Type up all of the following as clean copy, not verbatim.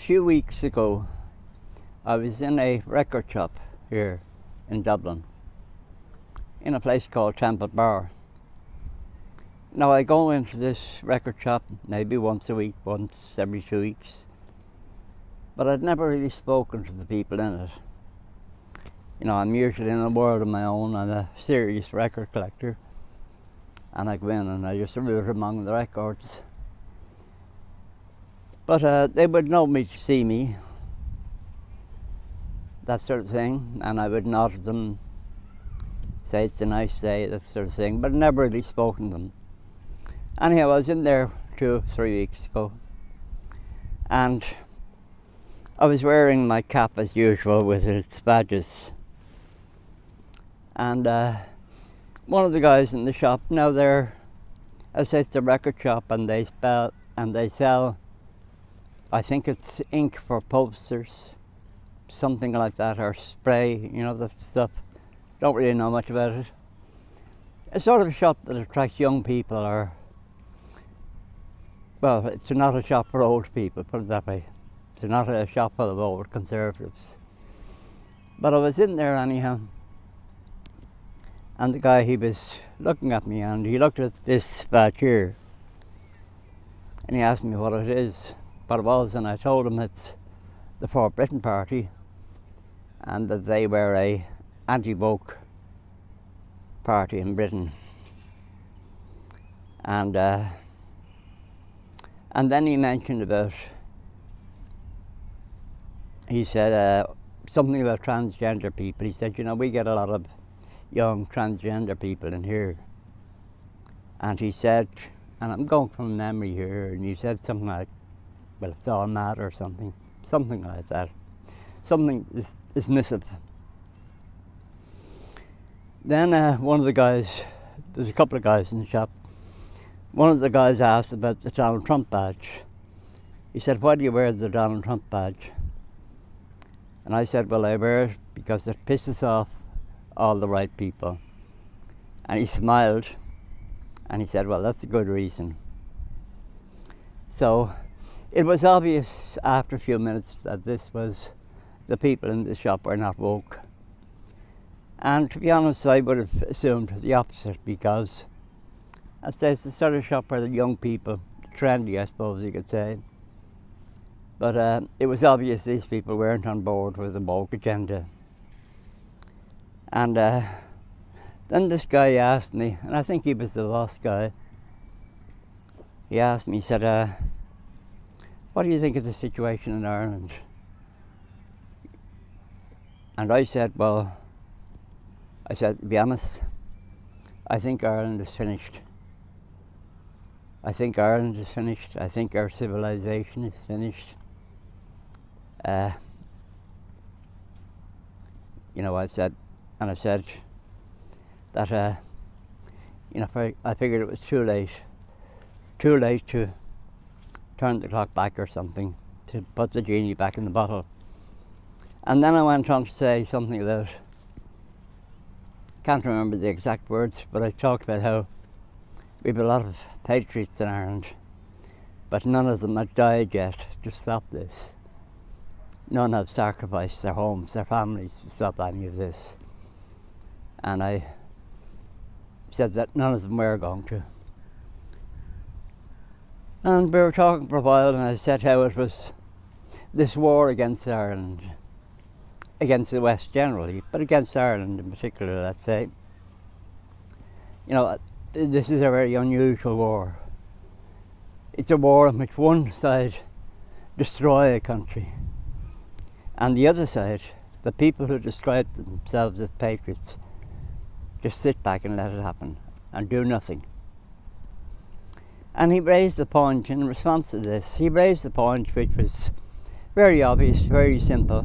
few weeks ago, I was in a record shop here in Dublin, in a place called Temple Bar. Now, I go into this record shop maybe once a week, once every 2 weeks, but I'd never really spoken to the people in it. You know, I'm usually in a world of my own. I'm a serious record collector, and I go in and I just root among the records. But they would know me to see me, that sort of thing, and I would nod at them, say it's a nice day, that sort of thing, but never really spoken to them. Anyhow, I was in there 2 or 3 weeks ago, and I was wearing my cap as usual with its badges. And one of the guys in the shop, now they're, as I say, it's a record shop, and they sell, I think it's ink for posters, something like that, or spray, you know, that stuff. Don't really know much about it. It's sort of a shop that attracts young people, or, well, it's not a shop for old people, put it that way. It's not a shop full of old conservatives. But I was in there anyhow, and the guy, he was looking at me, and he looked at this badge here, and he asked me what it is, what it was, and I told him it's the For Britain Party, and that they were a anti-woke party in Britain. And then he mentioned about, he said something about transgender people. He said, you know, we get a lot of young transgender people in here. And he said, and I'm going from memory here, and he said something like, well, it's all mad or something like that. Something is dismissive. Then one of the guys, there's a couple of guys in the shop, one of the guys asked about the Donald Trump badge. He said, why do you wear the Donald Trump badge? And I said, well, I wear it because it pisses off all the right people. And he smiled, and he said, well, that's a good reason. So it was obvious after a few minutes that the people in the shop were not woke. And to be honest, I would have assumed the opposite, because I'd say it's the sort of shop where the young people, trendy I suppose you could say, but it was obvious these people weren't on board with the woke agenda. And then this guy asked me, and I think he was the boss guy, he asked me, he said, what do you think of the situation in Ireland? And I said, well, to be honest, I think Ireland is finished. I think Ireland is finished. I think our civilization is finished. You know, I said that, you know, I figured it was too late to turn the clock back or something, to put the genie back in the bottle. And then I went on to say something about, can't remember the exact words, but I talked about how we have a lot of patriots in Ireland, but none of them have died yet to stop this. None have sacrificed their homes, their families to stop any of this. And I said that none of them were going to. And we were talking for a while, and I said how it was this war against Ireland, against the West generally, but against Ireland in particular, let's say. You know, this is a very unusual war. It's a war in which one side destroy a country, and the other side, the people who describe themselves as patriots, just sit back and let it happen and do nothing. And he raised the point in response to this. He raised the point which was very obvious, very simple,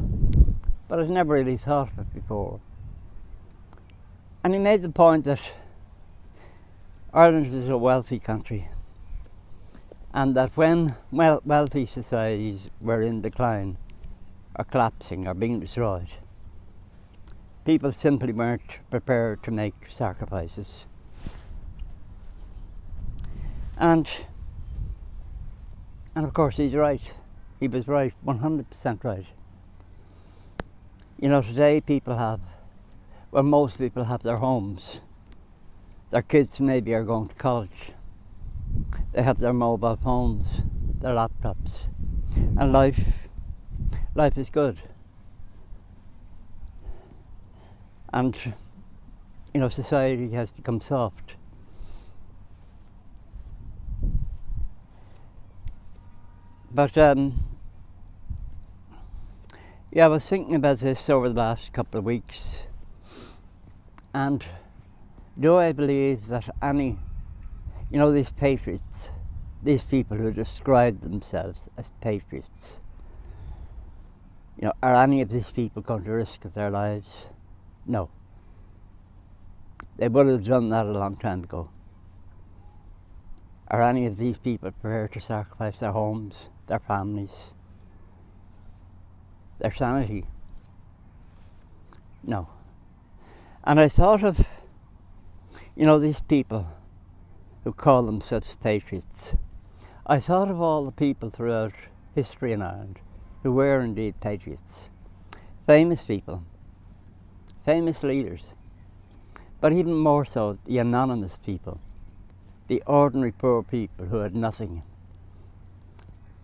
but I'd never really thought of it before. And he made the point that Ireland is a wealthy country, and that when wealthy societies were in decline, or collapsing, or being destroyed, people simply weren't prepared to make sacrifices. And of course he's right. He was right, 100% right. You know, today most people have their homes. Their kids maybe are going to college. They have their mobile phones, their laptops, and life is good. And, you know, society has become soft. But, yeah, I was thinking about this over the last couple of weeks, and do I believe that any, you know, these patriots, these people who describe themselves as patriots, you know, are any of these people going to risk their lives? No. They would have done that a long time ago. Are any of these people prepared to sacrifice their homes, their families, their sanity? No. And I thought of, you know, these people who call themselves patriots. I thought of all the people throughout history in Ireland who were indeed patriots. Famous people, famous leaders, but even more so the anonymous people, the ordinary poor people who had nothing,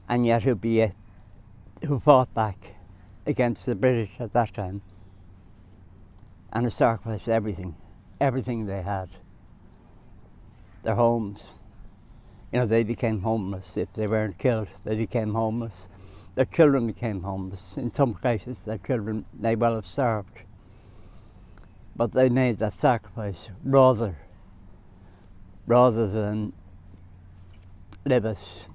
and yet who fought back against the British at that time and who sacrificed everything they had. Their homes, you know, they became homeless. If they weren't killed, they became homeless. Their children became homeless. In some cases, their children may well have starved. But they made that sacrifice rather than live as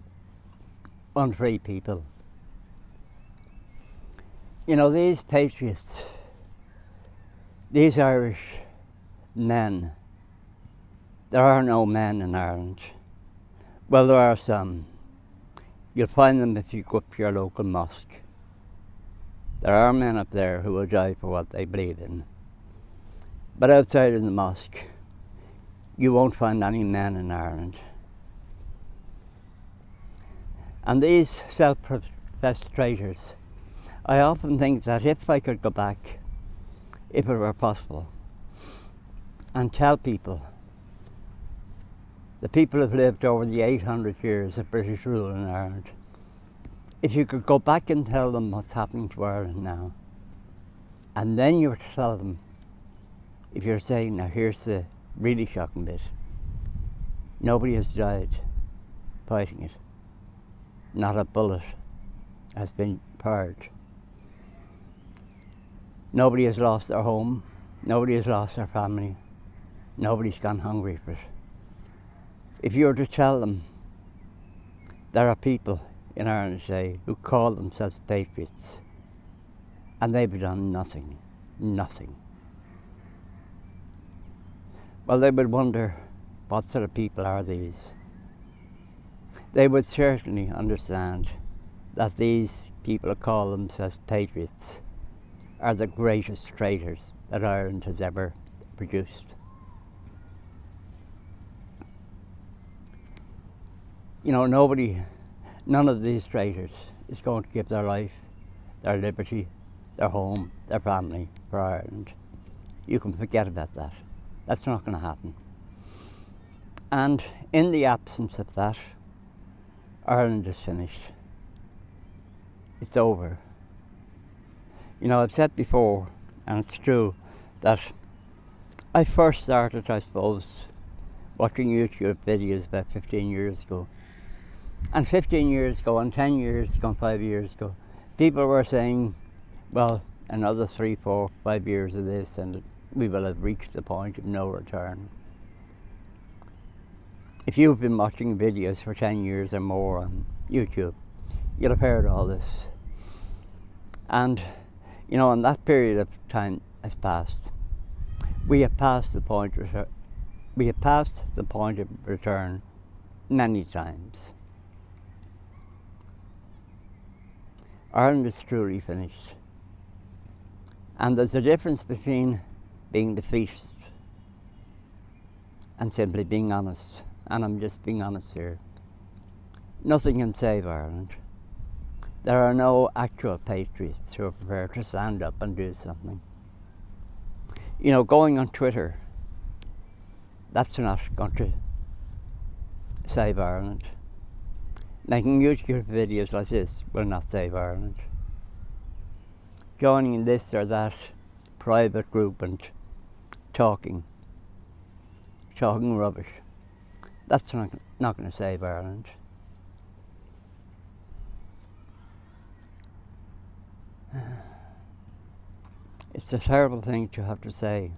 unfree people. You know, these patriots, these Irish men, there are no men in Ireland. Well, there are some. You'll find them if you go up to your local mosque. There are men up there who will die for what they believe in. But outside of the mosque, you won't find any men in Ireland. And these self-professed traitors, I often think that if I could go back, if it were possible, and tell people, the people who've lived over the 800 years of British rule in Ireland, if you could go back and tell them what's happening to Ireland now, and then you were to tell them, if you're saying, now here's the really shocking bit, nobody has died fighting it. Not a bullet has been fired. Nobody has lost their home. Nobody has lost their family. Nobody's gone hungry for it. If you were to tell them there are people in Ireland today who call themselves patriots and they've done nothing, well, they would wonder, what sort of people are these? They would certainly understand that these people who call themselves patriots are the greatest traitors that Ireland has ever produced. You know, none of these traitors is going to give their life, their liberty, their home, their family for Ireland. You can forget about that. That's not going to happen. And in the absence of that, Ireland is finished. It's over. You know, I've said before, and it's true, that I first started, I suppose, watching YouTube videos about 15 years ago. And 15 years ago, and 10 years ago, and 5 years ago, people were saying, well, another 3, 4, 5 years of this and we will have reached the point of no return. If you've been watching videos for 10 years or more on YouTube, you'll have heard all this. And, you know, in that period of time has passed. We have passed the point of return many times. Ireland is truly finished. And there's a difference between being defeatist and simply being honest. And I'm just being honest here. Nothing can save Ireland. There are no actual patriots who are prepared to stand up and do something. You know, going on Twitter, that's not going to save Ireland. Making YouTube videos like this will not save Ireland. Joining this or that private group and talking rubbish, that's not going to save Ireland. It's a terrible thing to have to say,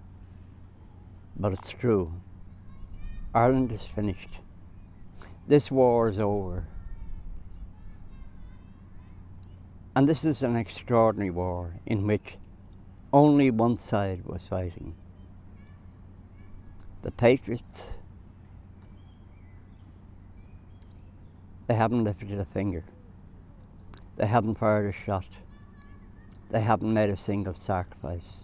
but it's true. Ireland is finished. This war is over. And this is an extraordinary war in which only one side was fighting. The Patriots, they haven't lifted a finger. They haven't fired a shot. They haven't made a single sacrifice.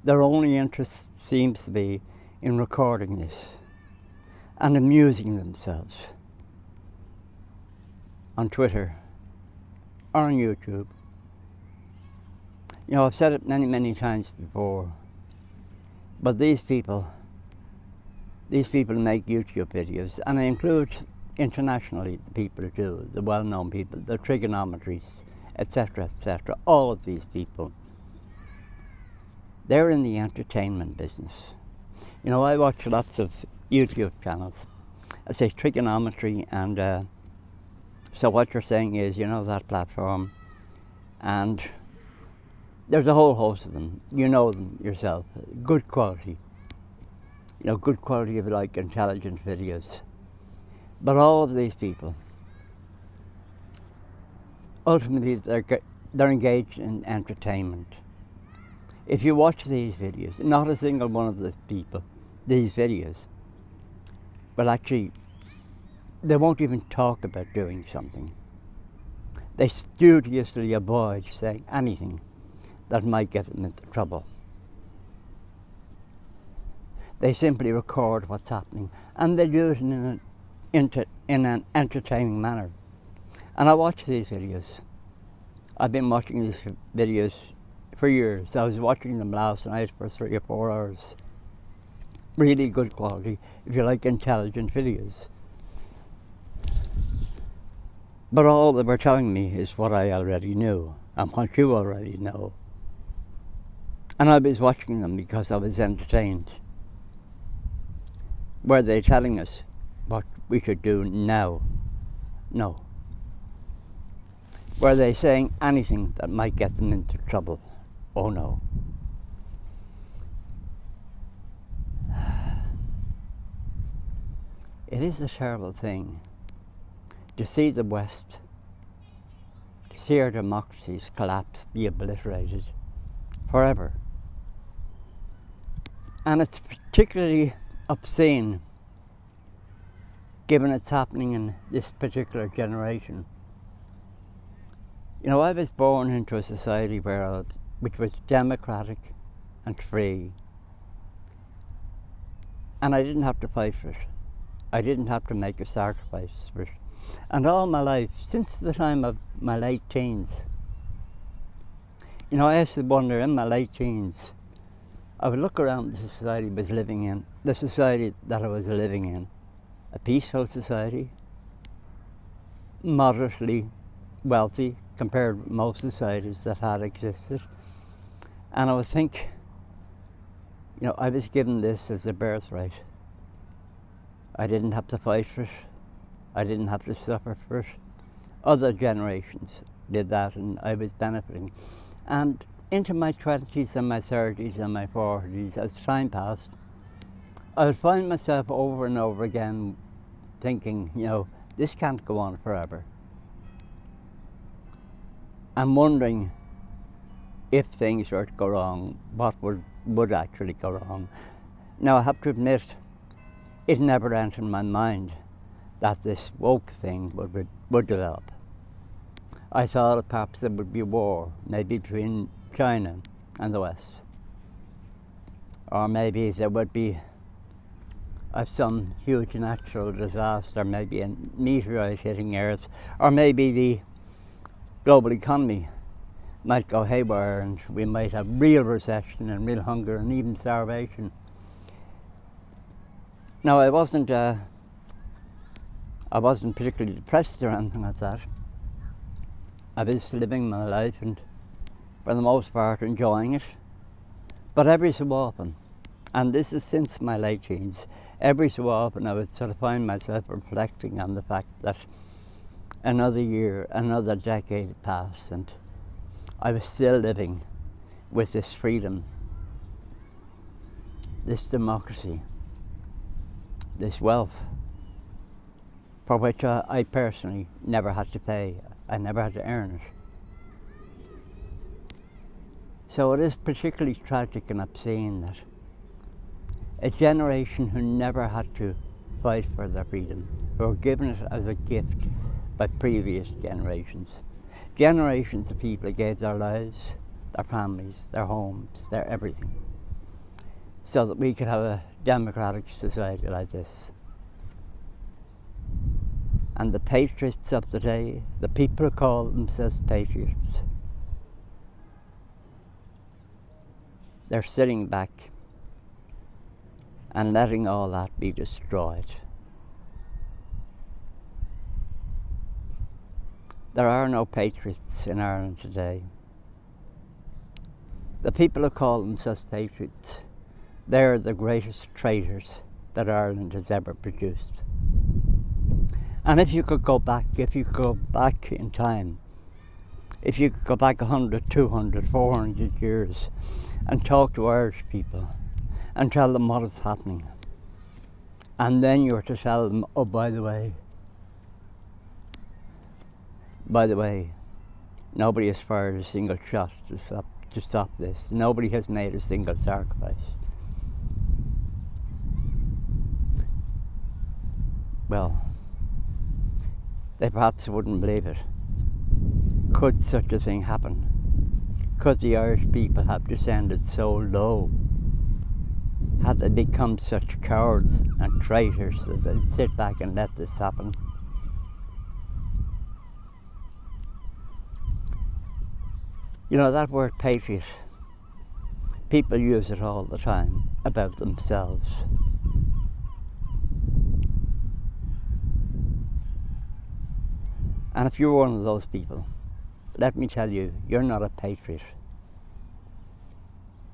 Their only interest seems to be in recording this and amusing themselves on Twitter or on YouTube. You know, I've said it many, many times before, but these people make YouTube videos, and I include internationally the people who do, the well-known people, the trigonometries, etc., etc. All of these people, they're in the entertainment business. You know, I watch lots of YouTube channels. I say trigonometry, and so what you're saying is, you know, that platform, and there's a whole host of them. You know them yourself. Good quality. You know, good quality if you like, intelligent videos. But all of these people, ultimately they're engaged in entertainment. If you watch these videos, not a single one of the people, these videos, well, actually, they won't even talk about doing something. They studiously avoid saying anything that might get them into trouble. They simply record what's happening, and they do it in an entertaining manner. And I watch these videos. I've been watching these videos for years. I was watching them last night for 3 or 4 hours. Really good quality, if you like intelligent videos. But all they were telling me is what I already knew, and what you already know. And I was watching them because I was entertained. Were they telling us what we should do now? No. Were they saying anything that might get them into trouble? Oh no. It is a terrible thing to see the West, to see our democracies collapse, be obliterated forever. And it's particularly obscene given it's happening in this particular generation. You know, I was born into a society which was democratic and free, and I didn't have to fight for it. I didn't have to make a sacrifice for it. And all my life, since the time of my late teens, you know, I used to wonder in my late teens, I would look around the society I was living in, the society that I was living in, a peaceful society, moderately wealthy compared with most societies that had existed. And I would think, you know, I was given this as a birthright. I didn't have to fight for it. I didn't have to suffer for it. Other generations did that, and I was benefiting. And into my 20s and my 30s and my 40s, as time passed, I would find myself over and over again thinking, you know, this can't go on forever. And wondering if things were to go wrong, what would actually go wrong. Now, I have to admit, it never entered my mind that this woke thing would develop. I thought that perhaps there would be war, maybe between China and the West. Or maybe there would be of some huge natural disaster, maybe a meteorite hitting Earth, or maybe the global economy might go haywire and we might have real recession and real hunger and even starvation. Now, I wasn't particularly depressed or anything like that. I was living my life and for the most part enjoying it. But every so often, and this is since my late teens, every so often I would sort of find myself reflecting on the fact that another year, another decade passed and I was still living with this freedom, this democracy, this wealth, for which I personally never had to pay. I never had to earn it. So it is particularly tragic and obscene that a generation who never had to fight for their freedom, who were given it as a gift by previous generations of people who gave their lives, their families, their homes, their everything, so that we could have a democratic society like this. And the patriots of the day, the people who call themselves patriots, they're sitting back and letting all that be destroyed. There are no patriots in Ireland today. The people who call themselves patriots, they're the greatest traitors that Ireland has ever produced. And if you could go back in time, if you could go back 100, 200, 400 years and talk to Irish people and tell them what is happening, and then you were to tell them, oh, by the way, nobody has fired a single shot to stop this. Nobody has made a single sacrifice. Well, they perhaps wouldn't believe it. Could such a thing happen? Could the Irish people have descended so low? Had they become such cowards and traitors that they'd sit back and let this happen? You know, that word patriot, people use it all the time about themselves. And if you're one of those people, let me tell you, you're not a patriot.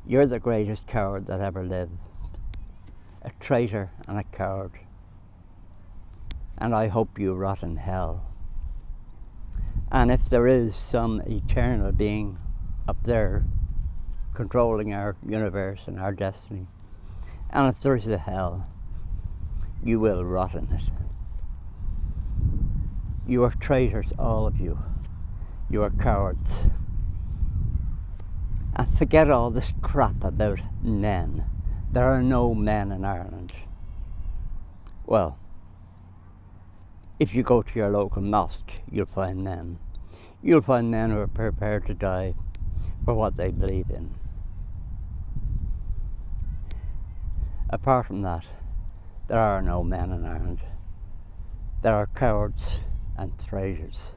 You're the greatest coward that ever lived. A traitor and a coward. And I hope you rot in hell. And if there is some eternal being up there controlling our universe and our destiny, and if there is a hell, you will rot in it. You are traitors, all of you. You are cowards. And forget all this crap about men. There are no men in Ireland. Well, if you go to your local mosque, you'll find men. You'll find men who are prepared to die for what they believe in. Apart from that, there are no men in Ireland. There are cowards and traitors.